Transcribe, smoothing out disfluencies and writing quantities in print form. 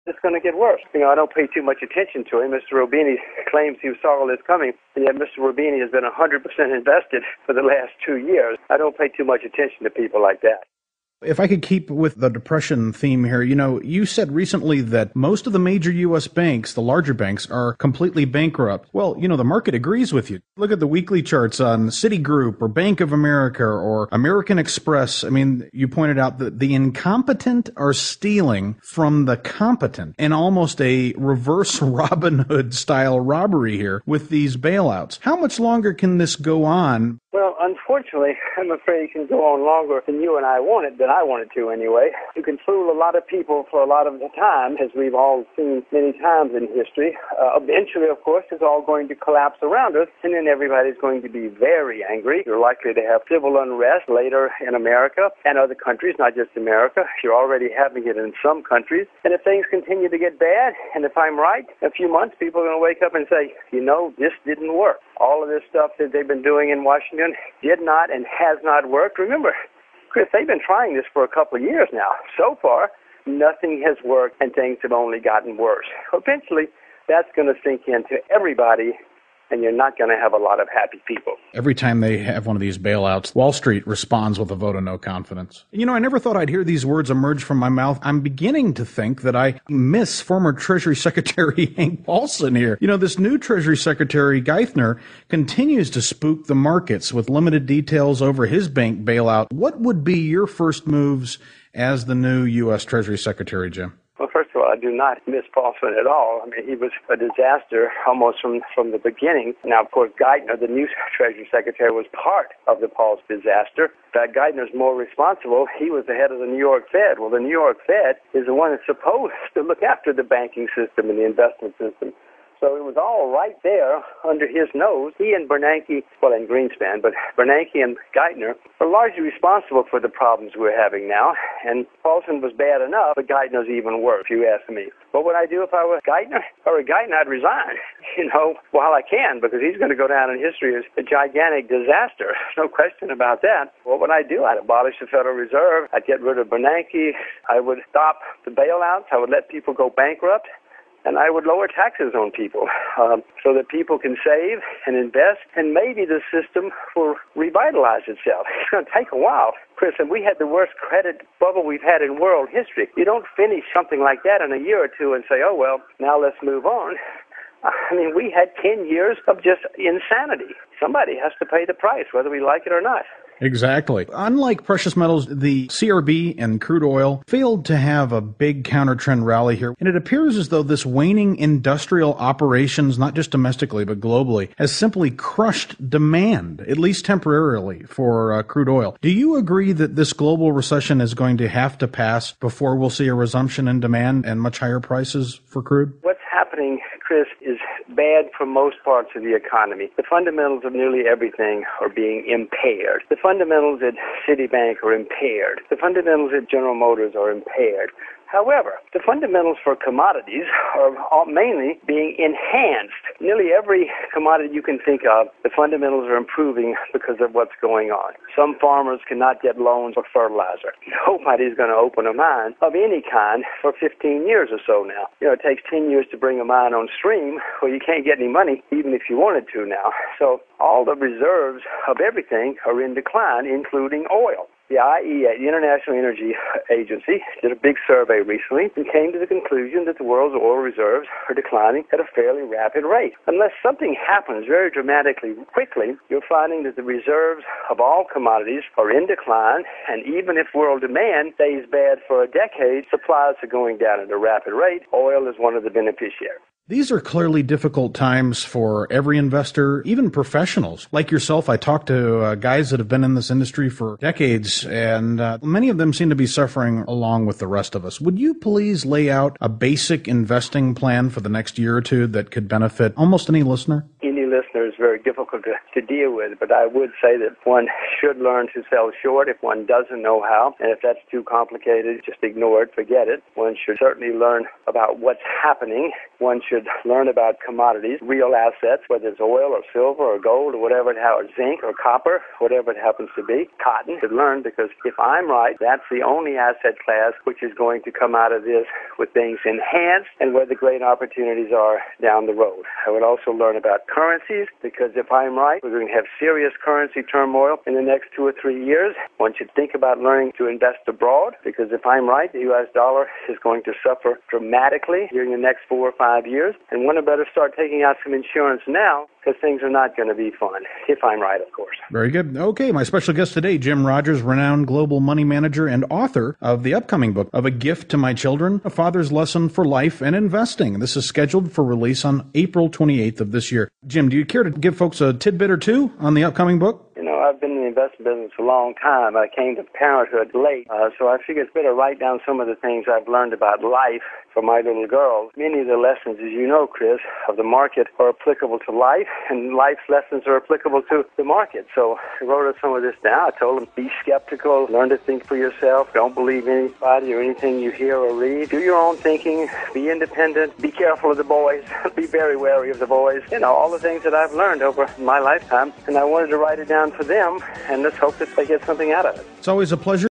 it's going to get worse. I don't pay too much attention to him. Mr. Robini claims he saw all this coming, and yet Mr. Robini has been 100% invested for the last 2 years. I don't pay too much attention to people like that. If I could keep with the depression theme here, you said recently that most of the major U.S. banks, the larger banks, are completely bankrupt. Well, the market agrees with you. Look at the weekly charts on Citigroup or Bank of America or American Express. I mean, you pointed out that the incompetent are stealing from the competent, and almost a reverse Robin Hood style robbery here with these bailouts. How much longer can this go on? Well, unfortunately, I'm afraid it can go on longer than you and I want it, than I want it to anyway. You can fool a lot of people for a lot of the time, as we've all seen many times in history. Eventually, of course, it's all going to collapse around us, and then everybody's going to be very angry. You're likely to have civil unrest later in America and other countries, not just America. You're already having it in some countries. And if things continue to get bad, and if I'm right, in a few months, people are going to wake up and say, this didn't work. All of this stuff that they've been doing in Washington did not and has not worked. Remember, Chris, they've been trying this for a couple of years now. So far, nothing has worked, and things have only gotten worse. Eventually, that's going to sink into everybody, and you're not going to have a lot of happy people. Every time they have one of these bailouts, Wall Street responds with a vote of no confidence. I never thought I'd hear these words emerge from my mouth. I'm beginning to think that I miss former Treasury Secretary Hank Paulson here. This new Treasury Secretary, Geithner, continues to spook the markets with limited details over his bank bailout. What would be your first moves as the new U.S. Treasury Secretary, Jim? Well, first of all, I do not miss Paulson at all. I mean, he was a disaster almost from the beginning. Now, of course, Geithner, the new Treasury Secretary, was part of the Paulson disaster. In fact, Geithner's more responsible. He was the head of the New York Fed. Well, the New York Fed is the one that's supposed to look after the banking system and the investment system. So it was all right there under his nose. He and Bernanke, and Greenspan, but Bernanke and Geithner are largely responsible for the problems we're having now. And Paulson was bad enough, but Geithner's even worse, if you ask me. What would I do if I were Geithner? If I were Geithner, I'd resign, while I can, because he's going to go down in history as a gigantic disaster. No question about that. What would I do? I'd abolish the Federal Reserve. I'd get rid of Bernanke. I would stop the bailouts. I would let people go bankrupt. And I would lower taxes on people so that people can save and invest, and maybe the system will revitalize itself. It's going to take a while, Chris, and we had the worst credit bubble we've had in world history. You don't finish something like that in a year or two and say, now let's move on. I mean, we had 10 years of just insanity. Somebody has to pay the price, whether we like it or not. Exactly. Unlike precious metals, the CRB and crude oil failed to have a big counter-trend rally here. And it appears as though this waning industrial operations, not just domestically but globally, has simply crushed demand, at least temporarily, for crude oil. Do you agree that this global recession is going to have to pass before we'll see a resumption in demand and much higher prices for crude? What's happening, Chris, is bad for most parts of the economy. The fundamentals of nearly everything are being impaired. The fundamentals at Citibank are impaired. The fundamentals at General Motors are impaired. However, the fundamentals for commodities are mainly being enhanced. Nearly every commodity you can think of, the fundamentals are improving because of what's going on. Some farmers cannot get loans for fertilizer. Nobody's going to open a mine of any kind for 15 years or so now. It takes 10 years to bring a mine on stream. Well, you can't get any money even if you wanted to now. So all the reserves of everything are in decline, including oil. The IEA, the International Energy Agency, did a big survey recently and came to the conclusion that the world's oil reserves are declining at a fairly rapid rate. Unless something happens very dramatically quickly, you're finding that the reserves of all commodities are in decline, and even if world demand stays bad for a decade, supplies are going down at a rapid rate. Oil is one of the beneficiaries. These are clearly difficult times for every investor, even professionals. Like yourself, I talked to guys that have been in this industry for decades, and many of them seem to be suffering along with the rest of us. Would you please lay out a basic investing plan for the next year or two that could benefit almost any listener? Any many listeners very difficult to deal with, but I would say that one should learn to sell short if one doesn't know how, and if that's too complicated, just ignore it, forget it. One should certainly learn about what's happening. One should learn about commodities, real assets, whether it's oil or silver or gold or whatever it happens, zinc or copper, whatever it happens to be. Cotton should learn, because if I'm right, that's the only asset class which is going to come out of this with things enhanced and where the great opportunities are down the road. I would also learn about currencies, because if I'm right, we're going to have serious currency turmoil in the next 2 or 3 years. One should think about learning to invest abroad, because if I'm right, the U.S. dollar is going to suffer dramatically during the next 4 or 5 years, and one had better start taking out some insurance now, because things are not going to be fun, if I'm right, of course. Very good. Okay, my special guest today, Jim Rogers, renowned global money manager and author of the upcoming book, Of a Gift to My Children, A Father's Lesson for Life and Investing. This is scheduled for release on April 28th of this year. Jim, do you care to give folks a tidbit or two on the upcoming book? You know, I've been in the investment business a long time. I came to parenthood late, so I figured it's better to write down some of the things I've learned about life for my little girls. Many of the lessons, as you know, Chris, of the market are applicable to life, and life's lessons are applicable to the market. So I wrote some of this down. I told them, be skeptical, learn to think for yourself, don't believe anybody or anything you hear or read. Do your own thinking, be independent, be careful of the boys, be very wary of the boys. You know, all the things that I've learned over my lifetime, and I wanted to write it down for them, and let's hope that they get something out of it. It's always a pleasure.